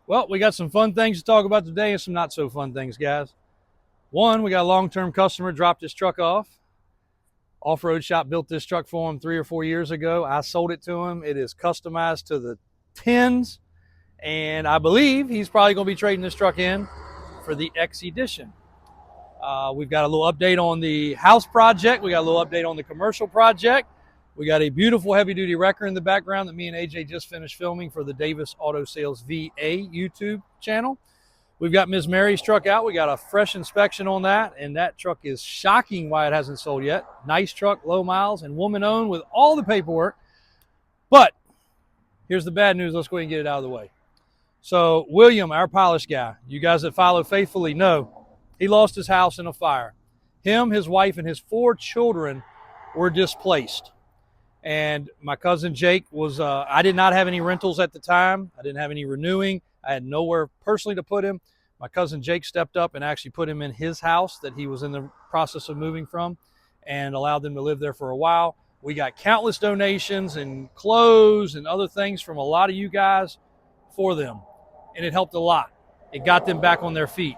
Well, we got some fun things to talk about today and some not so fun things, guys. One, we got a long-term customer dropped his truck off. Off-road shop built this truck for him 3 or 4 years ago. I sold it to him. It is customized to the tins, and I believe he's probably going to be trading this truck in for the X Edition. We've got a little update on the house project. We got a little update on the commercial project. We got a beautiful heavy-duty wrecker in the background that me and AJ just finished filming for the Davis Auto Sales VA YouTube channel. We've got Ms. Mary's truck out. We got a fresh inspection on that, and that truck is shocking why it hasn't sold yet. Nice truck, low miles, and woman-owned with all the paperwork. But here's the bad news. Let's go ahead and get it out of the way. So William, our polish guy, you guys that follow faithfully know, he lost his house in a fire. Him, his wife, and his 4 children were displaced. And my cousin Jake was, I did not have any rentals at the time. I didn't have any renewing. I had nowhere personally to put him. My cousin Jake stepped up and actually put him in his house that he was in the process of moving from and allowed them to live there for a while. We got countless donations and clothes and other things from a lot of you guys for them. And it helped a lot. It got them back on their feet.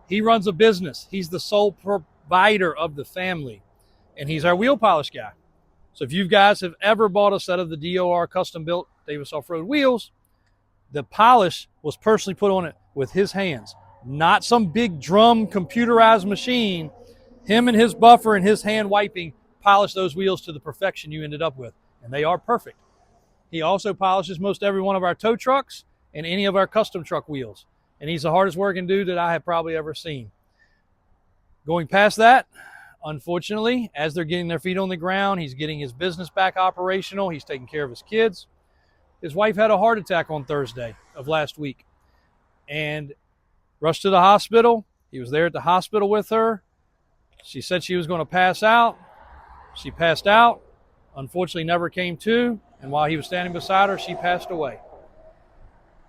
He runs a business. He's the sole provider of the family. And he's our wheel polish guy. So if you guys have ever bought a set of the DOR custom-built Davis off-road wheels, the polish was personally put on it with his hands, not some big drum computerized machine. Him and his buffer and his hand wiping polished those wheels to the perfection you ended up with, and they are perfect. He also polishes most every one of our tow trucks and any of our custom truck wheels, and he's the hardest working dude that I have probably ever seen. Going past that, unfortunately, as they're getting their feet on the ground, he's getting his business back operational. He's taking care of his kids. His wife had a heart attack on Thursday of last week and rushed to the hospital. He was there at the hospital with her. She said she was going to pass out. She passed out. Unfortunately, never came to. And while he was standing beside her, she passed away.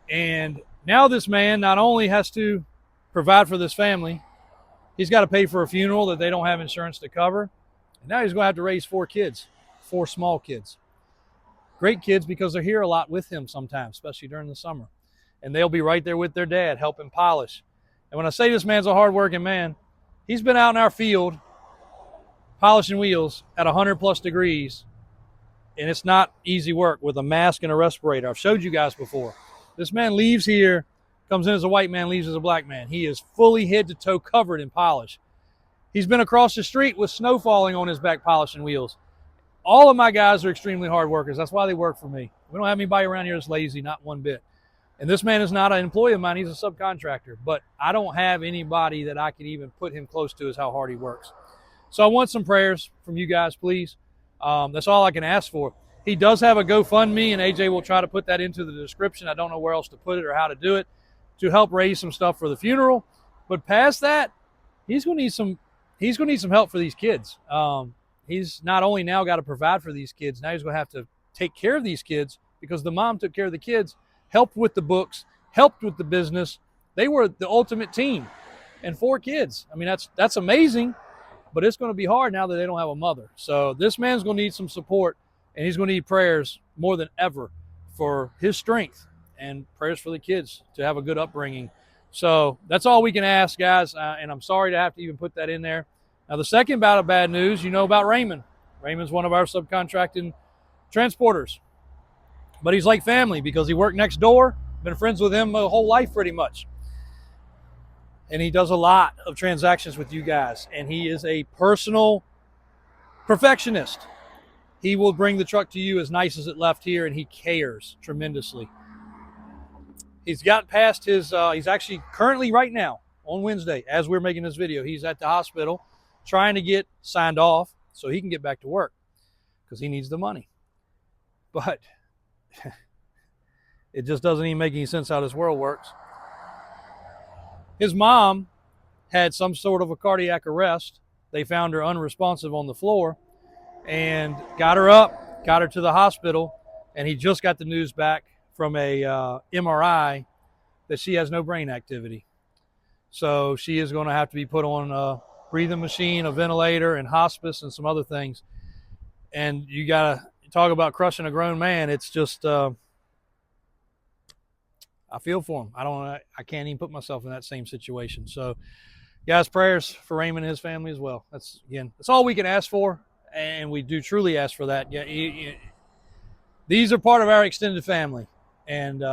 And now this man not only has to provide for this family, he's got to pay for a funeral that they don't have insurance to cover. And now he's going to have to raise 4 kids, 4 small kids. Great kids because they're here a lot with him sometimes, especially during the summer. And they'll be right there with their dad helping polish. And when I say this man's a hardworking man, he's been out in our field polishing wheels at 100+ degrees. And it's not easy work with a mask and a respirator. I've showed you guys before. This man leaves here, comes in as a white man, leaves as a black man. He is fully head to toe covered in polish. He's been across the street with snow falling on his back polishing wheels. All of my guys are extremely hard workers. That's why they work for me. We don't have anybody around here that's lazy, not one bit. And this man is not an employee of mine. He's a subcontractor. But I don't have anybody that I can even put him close to as how hard he works. So I want some prayers from you guys, please. That's all I can ask for. He does have a GoFundMe, and AJ will try to put that into the description. I don't know where else to put it or how to do it to help raise some stuff for the funeral. But past that, he's going to need some help for these kids. He's not only now got to provide for these kids, now he's going to have to take care of these kids because the mom took care of the kids, helped with the books, helped with the business. They were the ultimate team. And 4 kids. I mean, that's amazing, but it's going to be hard now that they don't have a mother. So this man's going to need some support, and he's going to need prayers more than ever for his strength and prayers for the kids to have a good upbringing. So that's all we can ask, guys, and I'm sorry to have to even put that in there. Now, the second bout of bad news, you know about Raymond. Raymond's one of our subcontracting transporters. But he's like family because he worked next door, been friends with him my whole life pretty much. And he does a lot of transactions with you guys. And he is a personal perfectionist. He will bring the truck to you as nice as it left here, and he cares tremendously. He's got past his, he's actually currently right now on Wednesday, as we're making this video, he's at the hospital trying to get signed off so he can get back to work because he needs the money. But it just doesn't even make any sense how this world works. His mom had some sort of a cardiac arrest. They found her unresponsive on the floor and got her up, got her to the hospital, and he just got the news back from a MRI that she has no brain activity. So she is going to have to be put on a breathing machine, a ventilator, and hospice and some other things. And you got to talk about crushing a grown man. It's just, I feel for him. I can't even put myself in that same situation. So, guys, prayers for Raymond and his family as well. That's all we can ask for, and we do truly ask for that. Yeah, these are part of our extended family, and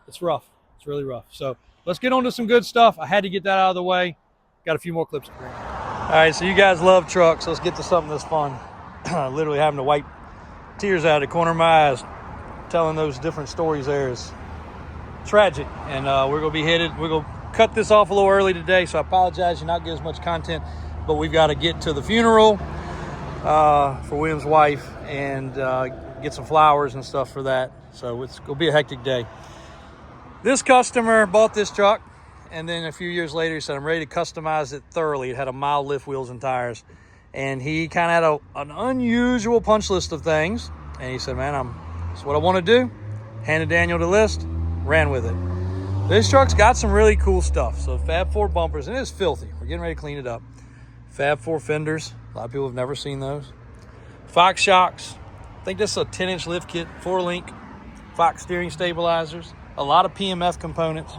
it's rough. It's really rough. So let's get on to some good stuff. I had to get that out of the way. Got a few more clips to bring. All right, so you guys love trucks. Let's get to something that's fun. Literally having to wipe tears out of the corner of my eyes, telling those different stories there is tragic. And we're going to be headed. We're going to cut this off a little early today, so I apologize you're not getting as much content, but we've got to get to the funeral for William's wife and get some flowers and stuff for that. So it's going to be a hectic day. This customer bought this truck, and then a few years later he said, I'm ready to customize it thoroughly. It had a mild lift, wheels and tires, and he kind of had an unusual punch list of things, and he said, man, that's what I want to do. Handed Daniel the list, ran with it. This truck's got some really cool stuff. So Fab 4 bumpers, and it is filthy. We're getting ready to clean it up. Fab 4 fenders. A lot of people have never seen those. Fox shocks. I think this is a 10-inch lift kit, 4-link. Fox steering stabilizers. A lot of PMF components.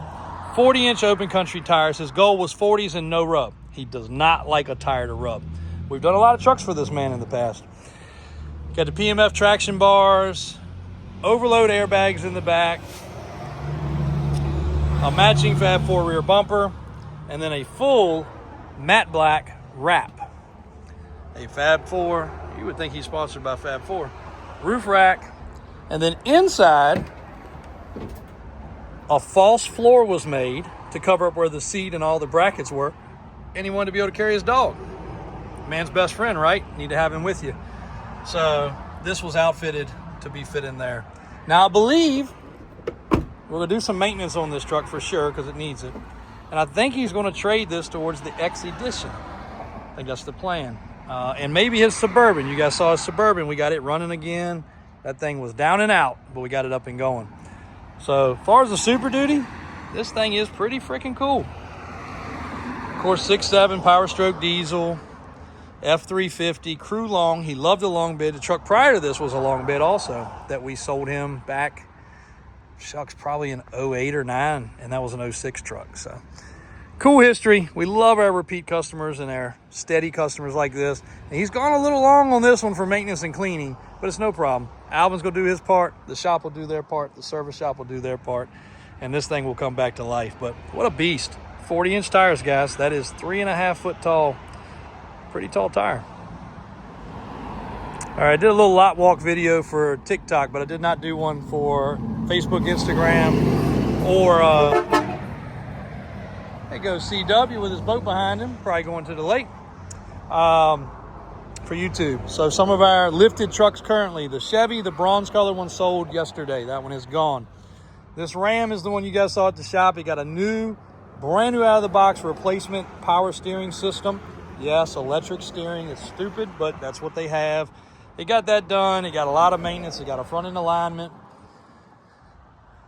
40-inch open country tires. His goal was 40s and no rub. He does not like a tire to rub. We've done a lot of trucks for this man in the past. Got the PMF traction bars. Overload airbags in the back. A matching Fab 4 rear bumper, and then a full matte black wrap. A Fab 4, you would think he's sponsored by Fab 4. Roof rack, and then inside, a false floor was made to cover up where the seat and all the brackets were, and he wanted to be able to carry his dog. Man's best friend, right? Need to have him with you. So this was outfitted to be fit in there. Now I believe we're going to do some maintenance on this truck for sure because it needs it. And I think he's going to trade this towards the X Edition. I think that's the plan. And maybe his Suburban. You guys saw his Suburban. We got it running again. That thing was down and out, but we got it up and going. So as far as the Super Duty, this thing is pretty freaking cool. Of course, 6.7 Power Stroke diesel, F-350, crew long. He loved the long bed. The truck prior to this was a long bed also that we sold him back, shucks, probably in 08 or 9, and that was an 06 truck. So cool history. We love our repeat customers and our steady customers like this. And he's gone a little long on this one for maintenance and cleaning, but it's no problem. Alvin's going to do his part. The shop will do their part. The service shop will do their part. And this thing will come back to life. But what a beast. 40-inch tires, guys. That is 3.5 foot tall. Pretty tall tire. All right, I did a little lot walk video for TikTok, but I did not do one for Facebook, Instagram, or there goes CW with his boat behind him, probably going to the lake, for YouTube. So some of our lifted trucks currently, the Chevy, the bronze color one sold yesterday. That one is gone. This Ram is the one you guys saw at the shop. It got a new, brand new out of the box replacement power steering system. Yes, electric steering. It's stupid, but that's what they have. They got that done. They got a lot of maintenance. They got a front end alignment.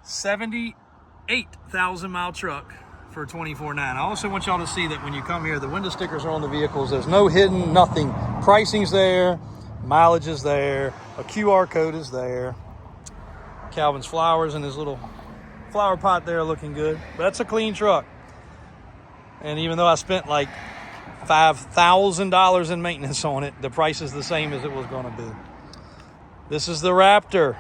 78,000 mile truck for $24,900. I also want y'all to see that when you come here, the window stickers are on the vehicles. There's no hidden, nothing. Pricing's there. Mileage is there. A QR code is there. Calvin's flowers in his little flower pot there looking good. But that's a clean truck. And even though I spent like $5,000 in maintenance on it, the price is the same as it was going to be. This is the Raptor.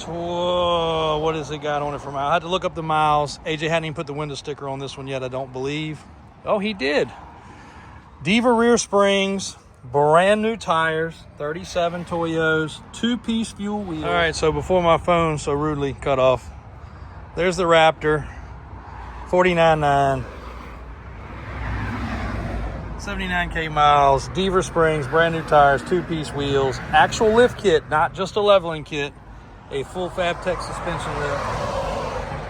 Whoa, what has it got on it for miles? I had to look up the miles. AJ hadn't even put the window sticker on this one yet, I don't believe. Oh, he did. Diva rear springs, brand new tires, 37 Toyos, 2-piece fuel wheels. All right, so before my phone so rudely cut off, there's the Raptor, $49,900. 79K miles, Diva springs, brand new tires, 2-piece wheels, actual lift kit, not just a leveling kit, a full FabTech suspension lift,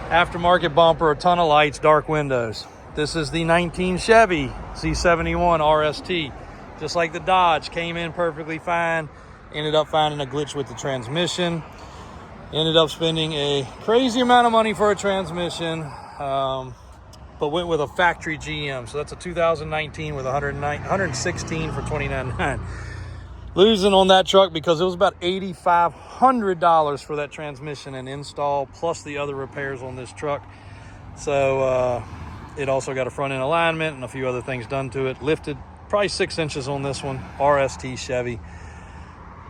aftermarket bumper, a ton of lights, dark windows. This is the 19 Chevy Z71 RST. Just like the Dodge, came in perfectly fine, ended up finding a glitch with the transmission, ended up spending a crazy amount of money for a transmission, but went with a factory GM. So that's a 2019 with 116 for $29,900. Losing on that truck because it was about $8,500 for that transmission and install, plus the other repairs on this truck. So it also got a front end alignment and a few other things done to it. Lifted probably 6 inches on this one, RST Chevy.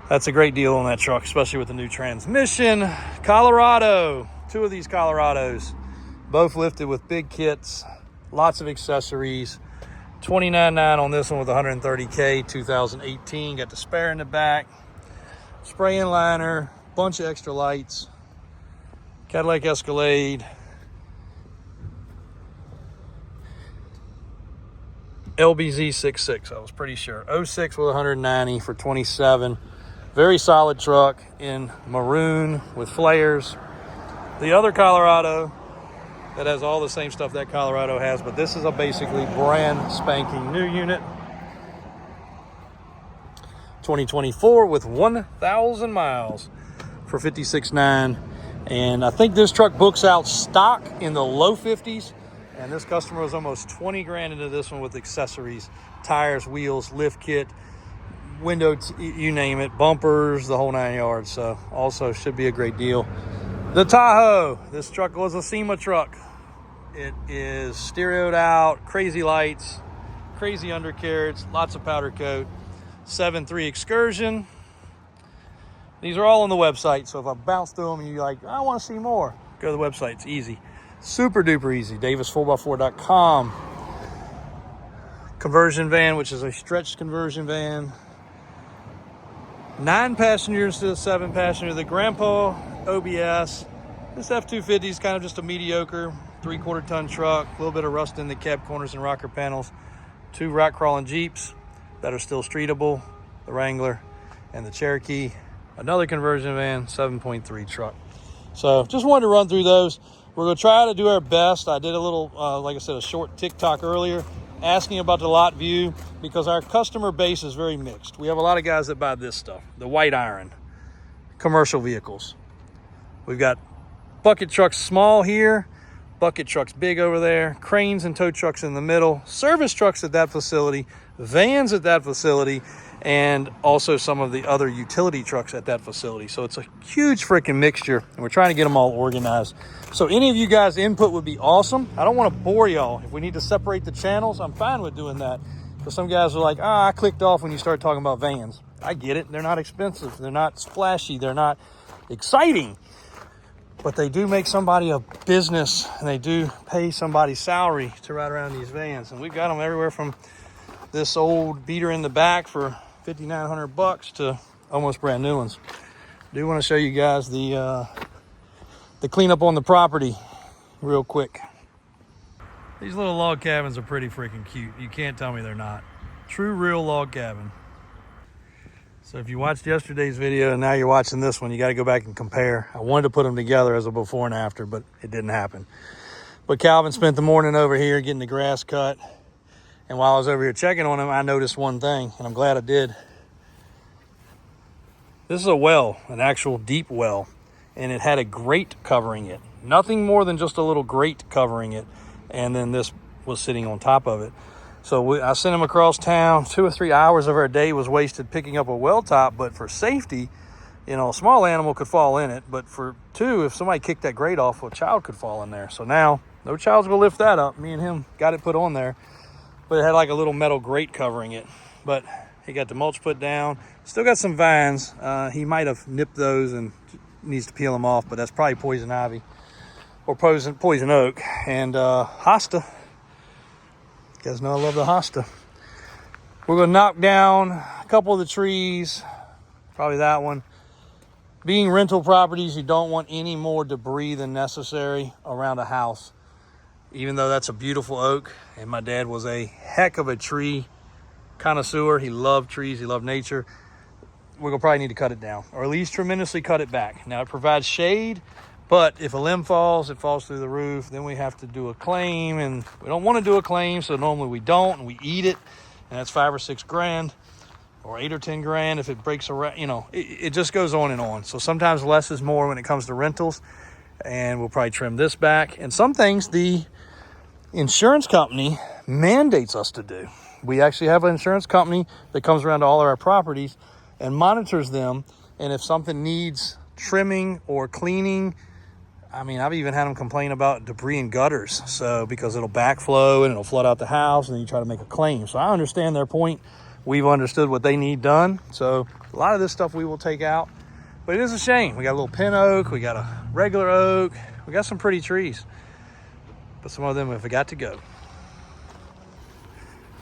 That's a great deal on that truck, especially with the new transmission. Colorado, 2 of these Colorados, both lifted with big kits, lots of accessories. $29,900 on this one with 130K, 2018. Got the spare in the back, spray and liner, bunch of extra lights, Cadillac Escalade, LBZ 66, I was pretty sure. 06 with 190 for 27. Very solid truck in maroon with flares. The other Colorado that has all the same stuff that Colorado has, but this is a basically brand spanking new unit. 2024 with 1,000 miles for $56,900. And I think this truck books out stock in the low 50s. And this customer was almost 20 grand into this one with accessories, tires, wheels, lift kit, window, you name it, bumpers, the whole 9 yards. So also should be a great deal. The Tahoe, this truck was a SEMA truck. It is stereoed out, crazy lights, crazy undercarriage, lots of powder coat. 7.3 Excursion. These are all on the website, so if I bounce through them and you're like, I want to see more, go to the website. It's easy. Super duper easy. Davis4x4.com. Conversion van, which is a stretched conversion van. 9 passengers instead of 7 passengers. The Grandpa OBS. This F-250 is kind of just a mediocre 3/4 ton truck. A little bit of rust in the cab corners and rocker panels. 2 rock crawling Jeeps that are still streetable. The Wrangler and the Cherokee. Another conversion van, 7.3 truck. So just wanted to run through those. We're going to try to do our best. I did a little, like I said, a short TikTok earlier asking about the lot view because our customer base is very mixed. We have a lot of guys that buy this stuff, the white iron, commercial vehicles. We've got bucket trucks small here, bucket trucks big over there, cranes and tow trucks in the middle, service trucks at that facility, vans at that facility, and also some of the other utility trucks at that facility. So it's a huge freaking mixture, and we're trying to get them all organized. So any of you guys' input would be awesome. I don't want to bore y'all. If we need to separate the channels, I'm fine with doing that. Because some guys are like, I clicked off when you start talking about vans. I get it. They're not expensive. They're not flashy. They're not exciting. But they do make somebody a business, and they do pay somebody's salary to ride around these vans. And we've got them everywhere from this old beater in the back for $5,900 to almost brand new ones. I do want to show you guys the cleanup on the property real quick. These little log cabins are pretty freaking cute. You can't tell me they're not. True real log cabin. So if you watched yesterday's video and now you're watching this one, you got to go back and compare. I wanted to put them together as a before and after, but it didn't happen. But Calvin spent the morning over here getting the grass cut. And while I was over here checking on him, I noticed one thing, and I'm glad I did. This is a well, an actual deep well, and it had a grate covering it. Nothing more than just a little grate covering it, and then this was sitting on top of it. So I sent him across town. 2 or 3 hours of our day was wasted picking up a well top, but for safety, you know, a small animal could fall in it, but for 2, if somebody kicked that grate off, a child could fall in there. So now, no child's gonna lift that up. Me and him got it put on there. But it had like a little metal grate covering it. But he got the mulch put down. Still got some vines. He might have nipped those and needs to peel them off, but that's probably poison ivy or poison oak. And hosta. You guys know I love the hosta. We're going to knock down a couple of the trees. Probably that one. Being rental properties, you don't want any more debris than necessary around a house. Even though that's a beautiful oak, and my dad was a heck of a tree connoisseur. He loved trees, he loved nature. We're gonna probably need to cut it down, or at least tremendously cut it back. Now it provides shade, but if a limb falls, it falls through the roof, then we have to do a claim, and we don't want to do a claim, so normally we don't, and we eat it, and that's $5 or $6 grand, or 8 or 10 grand if it breaks around. You know, it just goes on and on. So sometimes less is more when it comes to rentals, and we'll probably trim this back. And some things the insurance company mandates us to do. We actually have an insurance company that comes around to all of our properties and monitors them. And if something needs trimming or cleaning, I mean, I've even had them complain about debris in gutters. So because it'll backflow and it'll flood out the house, and then you try to make a claim. So I understand their point. We've understood what they need done. So a lot of this stuff we will take out, but it is a shame. We got a little pin oak, we got a regular oak, we got some pretty trees, but some of them have got to go. I'm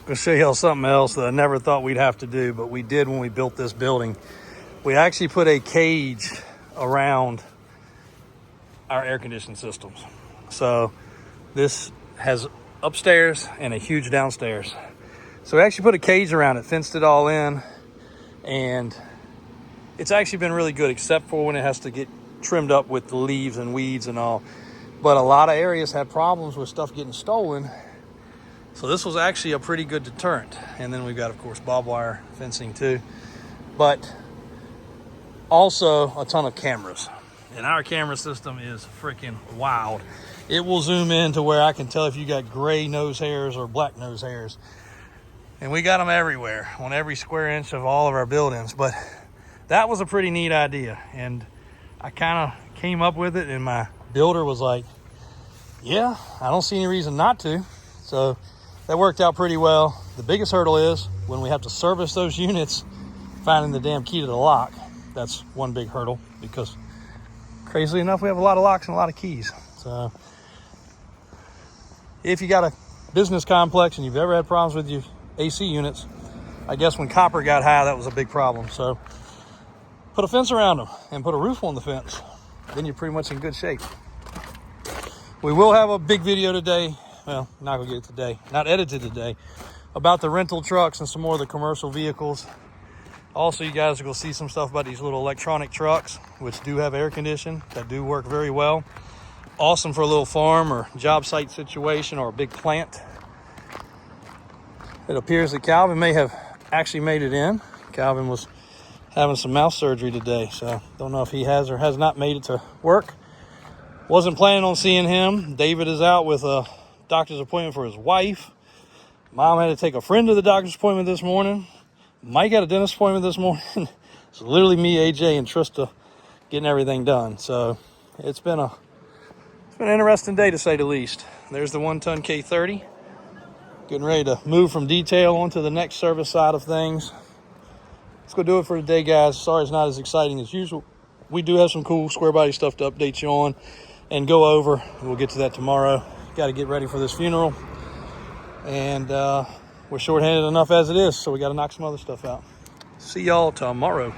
gonna show y'all something else that I never thought we'd have to do, but we did when we built this building. We actually put a cage around our air conditioning systems. So this has upstairs and a huge downstairs. So we actually put a cage around it, fenced it all in, and it's actually been really good, except for when it has to get trimmed up with the leaves and weeds and all. But a lot of areas had problems with stuff getting stolen. So this was actually a pretty good deterrent. And then we've got, of course, barbed wire fencing too. But also a ton of cameras. And our camera system is freaking wild. It will zoom in to where I can tell if you got gray nose hairs or black nose hairs. And we got them everywhere, on every square inch of all of our buildings. But that was a pretty neat idea. And I kind of came up with it, and my builder was like, yeah, I don't see any reason not to. So that worked out pretty well. The biggest hurdle is when we have to service those units, finding the damn key to the lock. That's one big hurdle, because crazily enough, we have a lot of locks and a lot of keys. So if you got a business complex and you've ever had problems with your AC units, I guess when copper got high, that was a big problem. So put a fence around them and put a roof on the fence. Then you're pretty much in good shape. We will have a big video today. Well, not gonna get it today, not edited today, about the rental trucks and some more of the commercial vehicles. Also, you guys are gonna see some stuff about these little electronic trucks, which do have air conditioning, that do work very well. Awesome for a little farm or job site situation or a big plant. It appears that Calvin may have actually made it in. Calvin was having some mouth surgery today, so don't know if he has or has not made it to work. Wasn't planning on seeing him. David is out with a doctor's appointment for his wife. Mom had to take a friend to the doctor's appointment this morning. Mike had a dentist appointment this morning. It's literally me, AJ, and Trista getting everything done. So it's been an interesting day, to say the least. There's the 1-ton K30. Getting ready to move from detail onto the next service side of things. Let's go do it for today, guys. Sorry it's not as exciting as usual. We do have some cool square body stuff to update you on and go over. We'll get to that tomorrow. Got to get ready for this funeral. And we're short-handed enough as it is, so we got to knock some other stuff out. See y'all tomorrow.